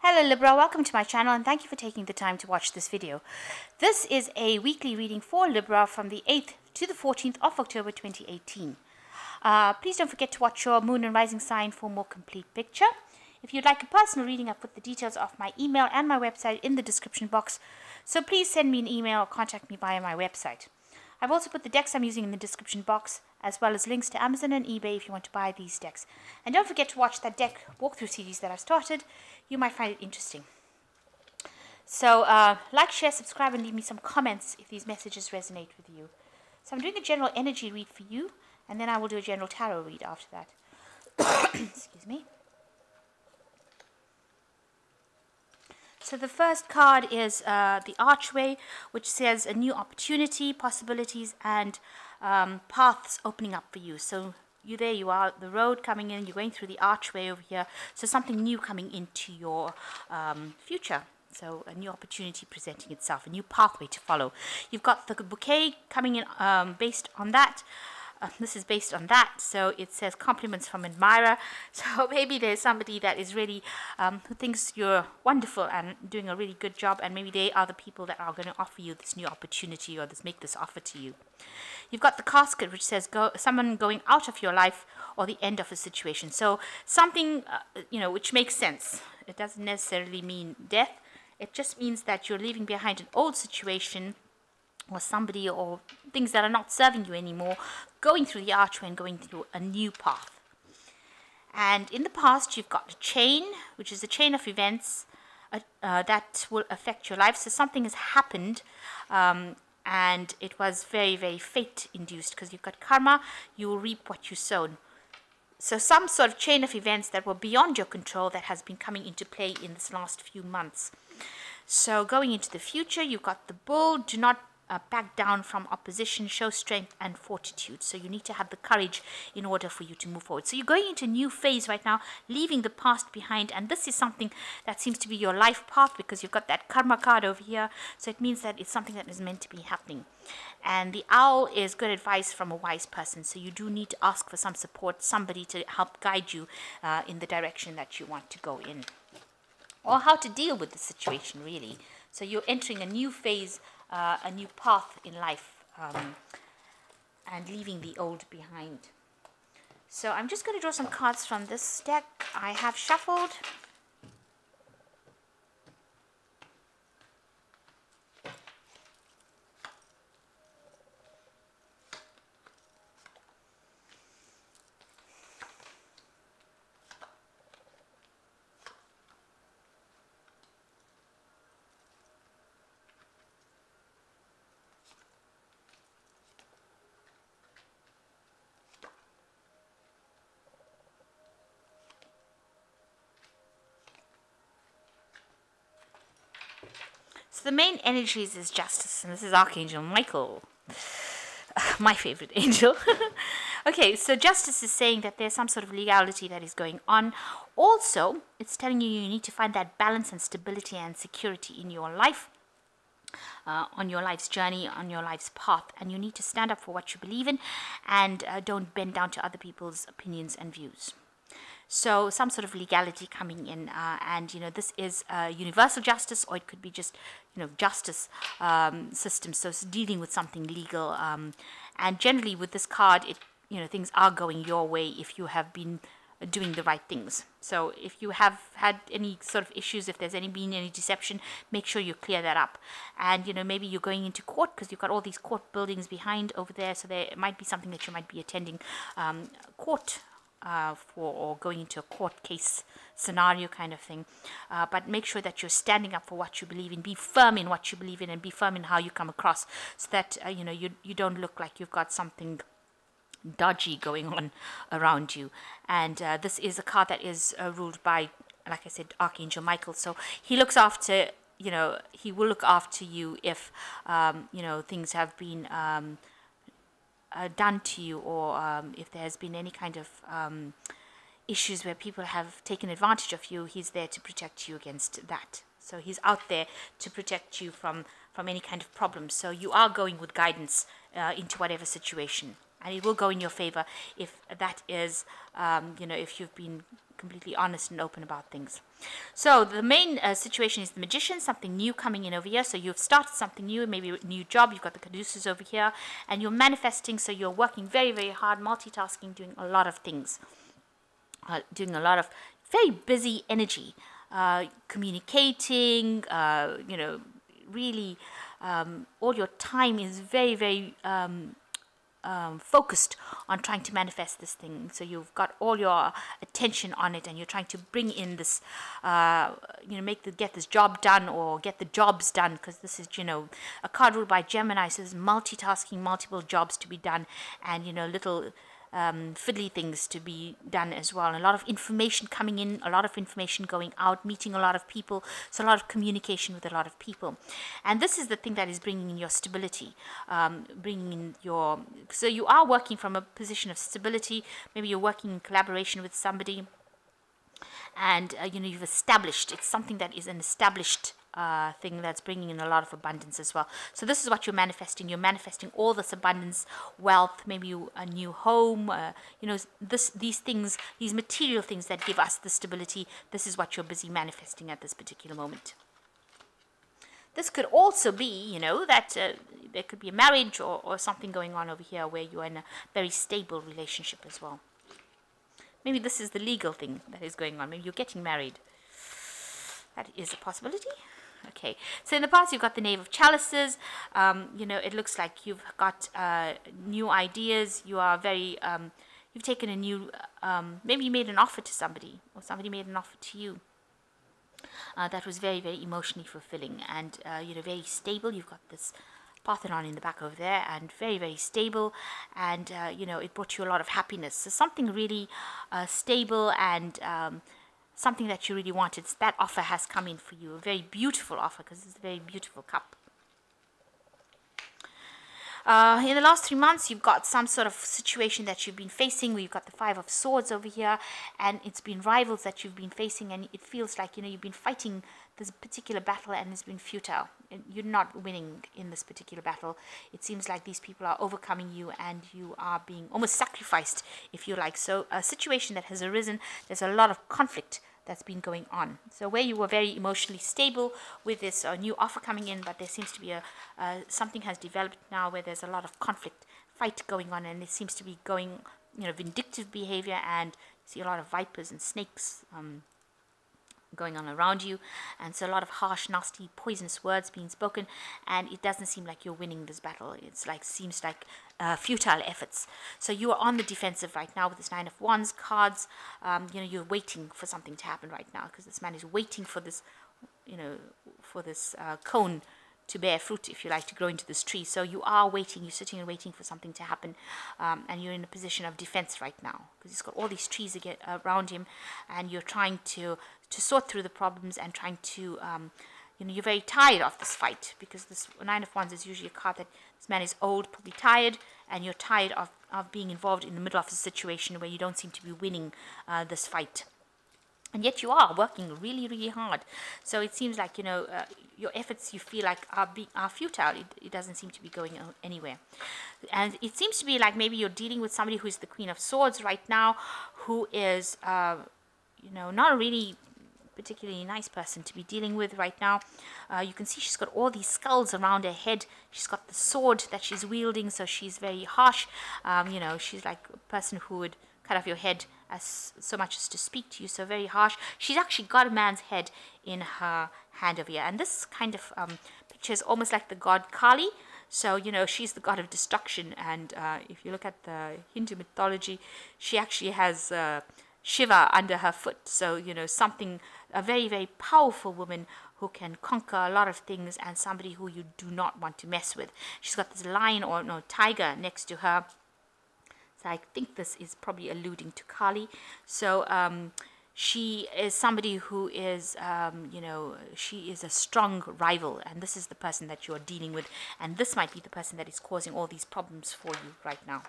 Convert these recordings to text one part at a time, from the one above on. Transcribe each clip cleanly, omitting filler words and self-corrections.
Hello Libra, welcome to my channel and thank you for taking the time to watch this video. This is a weekly reading for Libra from the 8th to the 14th of October 2018. Please don't forget to watch your moon and rising sign for a more complete picture. If you'd like a personal reading, I've put the details of my email and my website in the description box, so please send me an email or contact me via my website. I've also put the decks I'm using in the description box, as well as links to Amazon and eBay if you want to buy these decks. And don't forget to watch that deck walkthrough series that I started. You might find it interesting. So like, share, subscribe, and leave me some comments if these messages resonate with you. So I'm doing a general energy read for you, and then I will do a general tarot read after that. Excuse me. So the first card is the Archway, which says a new opportunity, possibilities, and paths opening up for you. So there you are, the road coming in, you're going through the archway over here. So something new coming into your future. So a new opportunity presenting itself, a new pathway to follow. You've got the bouquet coming in based on that. This is based on that, so it says compliments from admirer. So maybe there's somebody that is really who thinks you're wonderful and doing a really good job, and maybe they are the people that are going to offer you this new opportunity or make this offer to you. You've got the casket, which says someone going out of your life or the end of a situation. So something which makes sense. It doesn't necessarily mean death. It just means that you're leaving behind an old situation or somebody or things that are not serving you anymore, going through the archway and going through a new path. And in the past, you've got a chain, which is a chain of events that will affect your life. So something has happened, and it was very, very fate-induced, because you've got karma, you will reap what you sow. So some sort of chain of events that were beyond your control that has been coming into play in this last few months. So going into the future, you've got the Bull. Do not back down from opposition, show strength and fortitude. So you need to have the courage in order for you to move forward. So you're going into a new phase right now, leaving the past behind, and this is something that seems to be your life path, because you've got that karma card over here. So it means that it's something that is meant to be happening. And the owl is good advice from a wise person, so you do need to ask for some support, somebody to help guide you in the direction that you want to go in, or how to deal with the situation, really. So you're entering a new phase, a new path in life, and leaving the old behind. So I'm just going to draw some cards from this deck I have shuffled. So the main energies is justice, and this is Archangel Michael, my favorite angel. Okay, so justice is saying that there's some sort of legality that is going on. Also, it's telling you need to find that balance and stability and security in your life, on your life's journey, on your life's path, and you need to stand up for what you believe in, and don't bend down to other people's opinions and views. So some sort of legality coming in, and this is universal justice, or it could be just justice system. So it's dealing with something legal, and generally with this card, things are going your way if you have been doing the right things. So if you have had any sort of issues, if there's been any deception, make sure you clear that up. And maybe you're going into court, because you've got all these court buildings behind over there, so there might be something that you might be attending court or going into a court case scenario kind of thing, but make sure that you're standing up for what you believe in. Be firm in what you believe in, and be firm in how you come across, so that you don't look like you've got something dodgy going on around you. And this is a card that is ruled by, like I said, Archangel Michael. So he looks after, he will look after you if things have been done to you, or if there has been any kind of issues where people have taken advantage of you. He's there to protect you against that. So he's out there to protect you from any kind of problems. So you are going with guidance into whatever situation, and it will go in your favor if that is, if you've been completely honest and open about things. So the main situation is the Magician, something new coming in over here. So you've started something new, maybe a new job. You've got the Caduceus over here, and you're manifesting. So you're working very, very hard, multitasking, doing a lot of things, doing a lot of very busy energy, communicating. Really, all your time is very, very focused on trying to manifest this thing. So you've got all your attention on it, and you're trying to bring in this, get this job done, or get the jobs done, because this is, a card ruled by Gemini, so there's multitasking, multiple jobs to be done, and, little fiddly things to be done as well. And a lot of information coming in, a lot of information going out, meeting a lot of people, so a lot of communication with a lot of people. And this is the thing that is bringing in your stability, so you are working from a position of stability. Maybe you're working in collaboration with somebody, and you've established, it's something that is an established thing that's bringing in a lot of abundance as well. So this is what you're manifesting. You're manifesting all this abundance, wealth, maybe a new home, these things, these material things that give us the stability. This is what you're busy manifesting at this particular moment. This could also be, that there could be a marriage or something going on over here where you are in a very stable relationship as well. Maybe this is the legal thing that is going on. Maybe you're getting married. That is a possibility. Okay, so in the past you've got the Knave of Chalices. It looks like you've got new ideas. You are very, you've taken a new, maybe you made an offer to somebody, or somebody made an offer to you. That was very, very emotionally fulfilling, and very stable. You've got this Parthenon in the back over there, and very, very stable, and it brought you a lot of happiness. So something really stable, and something that you really wanted. That offer has come in for you, a very beautiful offer, because it's a very beautiful cup. In the last 3 months, you've got some sort of situation that you've been facing, where you've got the Five of Swords over here, and it's been rivals that you've been facing, and it feels like, you've been fighting this particular battle, and it's been futile. You're not winning in this particular battle. It seems like these people are overcoming you, and you are being almost sacrificed, if you like. So a situation that has arisen, there's a lot of conflict that's been going on. So where you were very emotionally stable with this new offer coming in, but there seems to be something has developed now where there's a lot of conflict, fight going on, and it seems to be going, vindictive behavior, and you see a lot of vipers and snakes going on around you, and so a lot of harsh, nasty, poisonous words being spoken, and it doesn't seem like you're winning this battle. It's like, seems like futile efforts. So you are on the defensive right now with this Nine of Wands cards. You're waiting for something to happen right now, because this man is waiting for this, cone to bear fruit, if you like, to grow into this tree. So you are waiting, you're sitting and waiting for something to happen, and you're in a position of defense right now, because he's got all these trees around him, and you're trying to sort through the problems, and trying to, you're very tired of this fight, because this Nine of Wands is usually a card that this man is old, probably tired, and you're tired of being involved in the middle of a situation where you don't seem to be winning this fight. And yet you are working really, really hard. So it seems like, your efforts, you feel like are futile. It doesn't seem to be going anywhere. And it seems to be like maybe you're dealing with somebody who is the Queen of Swords right now, who is, not a really particularly nice person to be dealing with right now. You can see she's got all these skulls around her head. She's got the sword that she's wielding, so she's very harsh. She's like a person who would cut off your head as so much as to speak to you, so very harsh. She's actually got a man's head in her hand over here, and this kind of picture is almost like the god Kali. So, she's the god of destruction, and if you look at the Hindu mythology, she actually has Shiva under her foot. So, a very, very powerful woman who can conquer a lot of things, and somebody who you do not want to mess with. She's got this lion or tiger next to her. So I think this is probably alluding to Kali. So she is somebody who is, she is a strong rival, and this is the person that you're dealing with, and this might be the person that is causing all these problems for you right now.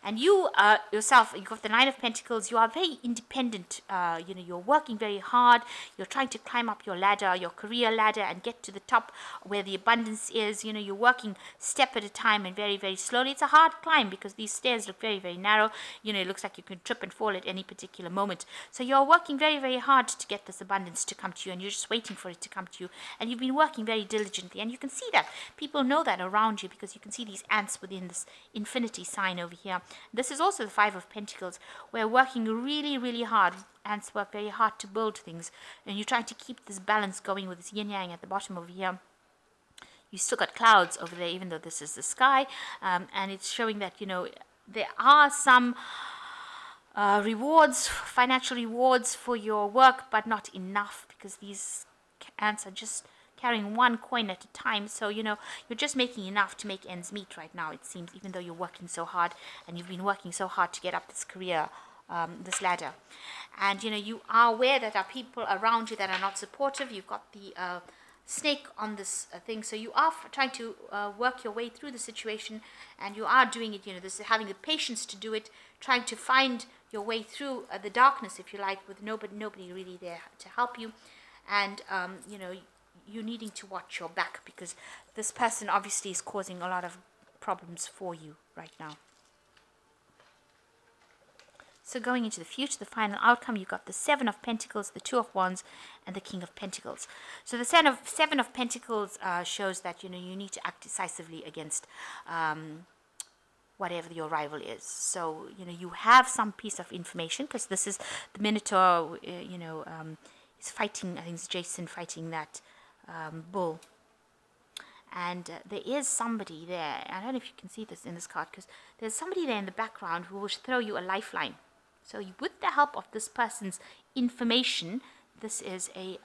And you yourself, you've got the Nine of Pentacles. You are very independent. You're working very hard. You're trying to climb up your ladder, your career ladder, and get to the top where the abundance is. You're working step at a time and very, very slowly. It's a hard climb because these stairs look very, very narrow. It looks like you can trip and fall at any particular moment. So you're working very, very hard to get this abundance to come to you, and you're just waiting for it to come to you. And you've been working very diligently, and you can see that. People know that around you because you can see these ants within this infinity sign over here. This is also the Five of Pentacles. We're working really, really hard. Ants work very hard to build things, and you're trying to keep this balance going with this yin-yang at the bottom over here. You still got clouds over there, even though this is the sky, and it's showing that, there are some rewards, financial rewards for your work, but not enough, because these ants are just carrying one coin at a time. So you're just making enough to make ends meet right now, it seems, even though you're working so hard, and you've been working so hard to get up this career, this ladder. And you are aware that there are people around you that are not supportive. You've got the snake on this thing, so you are trying to work your way through the situation, and you are doing it, this is having the patience to do it, trying to find your way through the darkness, if you like, with nobody really there to help you. And you needing to watch your back, because this person obviously is causing a lot of problems for you right now. So going into the future, the final outcome, you've got the Seven of Pentacles, the Two of Wands, and the King of Pentacles. So the Seven of Pentacles shows that, you need to act decisively against whatever your rival is. So, you have some piece of information, because this is the Minotaur, is fighting, I think it's Jason fighting that bull. And there is somebody there. I don't know if you can see this in this card, because there's somebody there in the background who will throw you a lifeline. So with the help of this person's information, this is a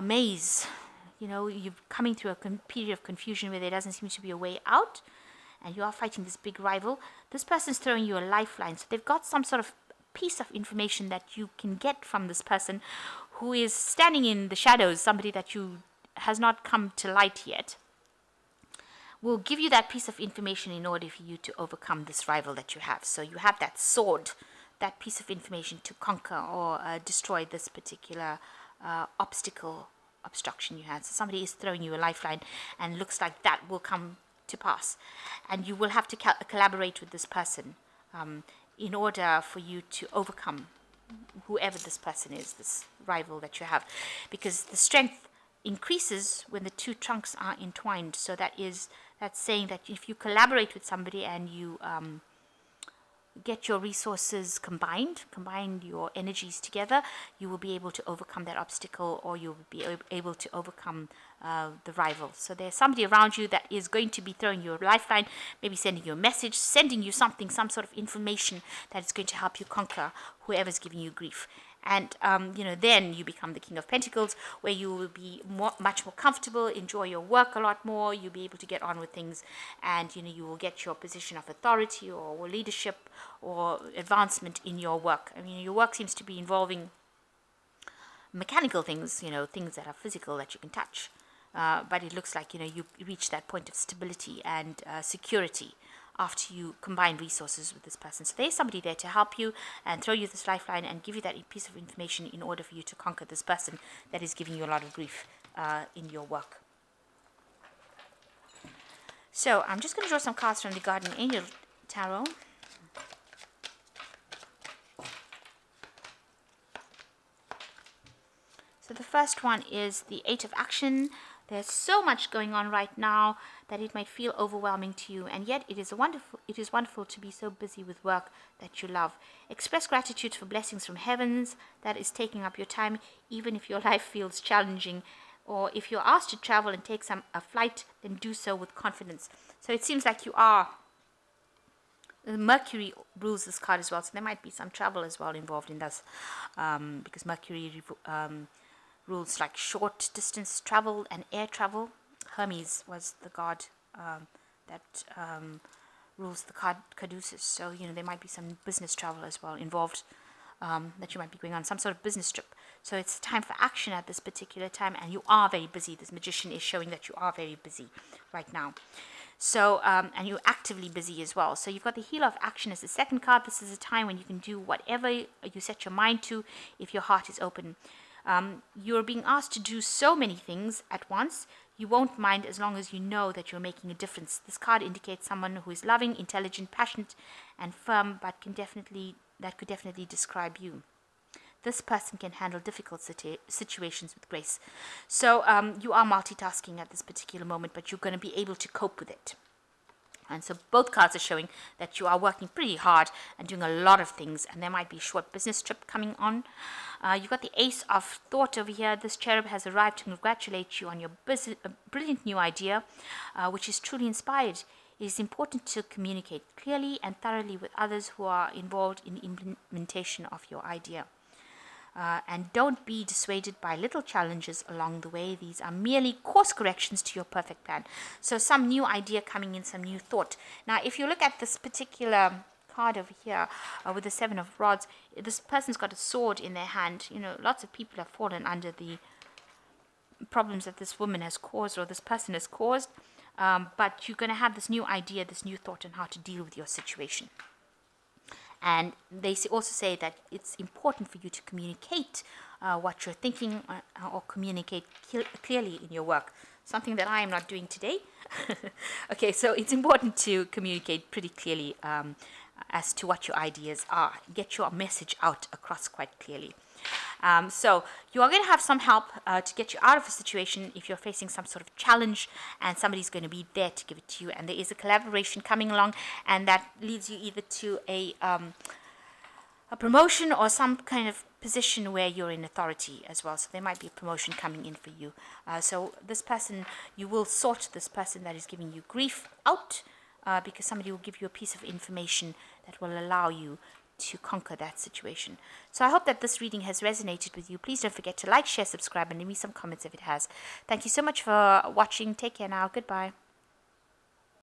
maze. You're coming through a period of confusion where there doesn't seem to be a way out, and you are fighting this big rival. This person's throwing you a lifeline. So they've got some sort of piece of information that you can get from this person who is standing in the shadows, somebody that you has not come to light yet, will give you that piece of information in order for you to overcome this rival that you have. So you have that sword, that piece of information to conquer or destroy this particular obstruction you had. So somebody is throwing you a lifeline, and looks like that will come to pass. And you will have to collaborate with this person in order for you to overcome whoever this person is, this rival that you have. Because the strength increases when the two trunks are entwined. So that's saying that if you collaborate with somebody and you get your resources combine your energies together, you will be able to overcome that obstacle, or you'll be able to overcome the rival. So there's somebody around you that is going to be throwing you a lifeline, maybe sending you a message, sending you something, some sort of information that is going to help you conquer whoever's giving you grief. And, then you become the King of Pentacles, where you will be much more comfortable, enjoy your work a lot more, you'll be able to get on with things, and, you will get your position of authority or leadership or advancement in your work. I mean, your work seems to be involving mechanical things, things that are physical that you can touch. But it looks like, you reach that point of stability and security after you combine resources with this person. So there's somebody there to help you and throw you this lifeline and give you that piece of information in order for you to conquer this person that is giving you a lot of grief in your work. So I'm just going to draw some cards from the Guardian Angel Tarot. So the first one is the Eight of Action. There's so much going on right now that it might feel overwhelming to you, and yet it is wonderful to be so busy with work that you love. Express gratitude for blessings from heavens that is taking up your time, even if your life feels challenging, or if you're asked to travel and take a flight, then do so with confidence. So it seems like you are. Mercury rules this card as well, so there might be some travel as well involved in this, because Mercury rules like short distance travel and air travel. Hermes was the god that rules the Caduceus. So, there might be some business travel as well involved, that you might be going on, some sort of business trip. So it's time for action at this particular time, and you are very busy. This Magician is showing that you are very busy right now. So, and you're actively busy as well. So you've got the Healer of Action as the second card. This is a time when you can do whatever you set your mind to if your heart is open. You're being asked to do so many things at once. You won't mind as long as you know that you're making a difference. This card indicates someone who is loving, intelligent, passionate, and firm, but that could definitely describe you. This person can handle difficult situations with grace. So you are multitasking at this particular moment, but you're going to be able to cope with it. And so both cards are showing that you are working pretty hard and doing a lot of things, and there might be a short business trip coming on. You've got the Ace of Thought over here. This cherub has arrived to congratulate you on your brilliant new idea, which is truly inspired. It is important to communicate clearly and thoroughly with others who are involved in the implementation of your idea. And don't be dissuaded by little challenges along the way. These are merely course corrections to your perfect plan. So some new idea coming in, some new thought. Now, if you look at this particular card over here with the Seven of Rods, this person's got a sword in their hand. You know, lots of people have fallen under the problems that this woman has caused or this person has caused. But you're going to have this new idea, this new thought on how to deal with your situation. And they also say that it's important for you to communicate what you're thinking or communicate clearly in your work. Something that I am not doing today. Okay, so it's important to communicate pretty clearly as to what your ideas are. Get your message out across quite clearly. So you are going to have some help to get you out of a situation if you're facing some sort of challenge, and somebody's going to be there to give it to you. And there is a collaboration coming along, and that leads you either to a promotion or some kind of position where you're in authority as well. So there might be a promotion coming in for you. So this person, you will sort this person that is giving you grief out because somebody will give you a piece of information that will allow you to conquer that situation. So I hope that this reading has resonated with you. Please don't forget to like, share, subscribe, and leave me some comments if it has. Thank you so much for watching. Take care now. Goodbye.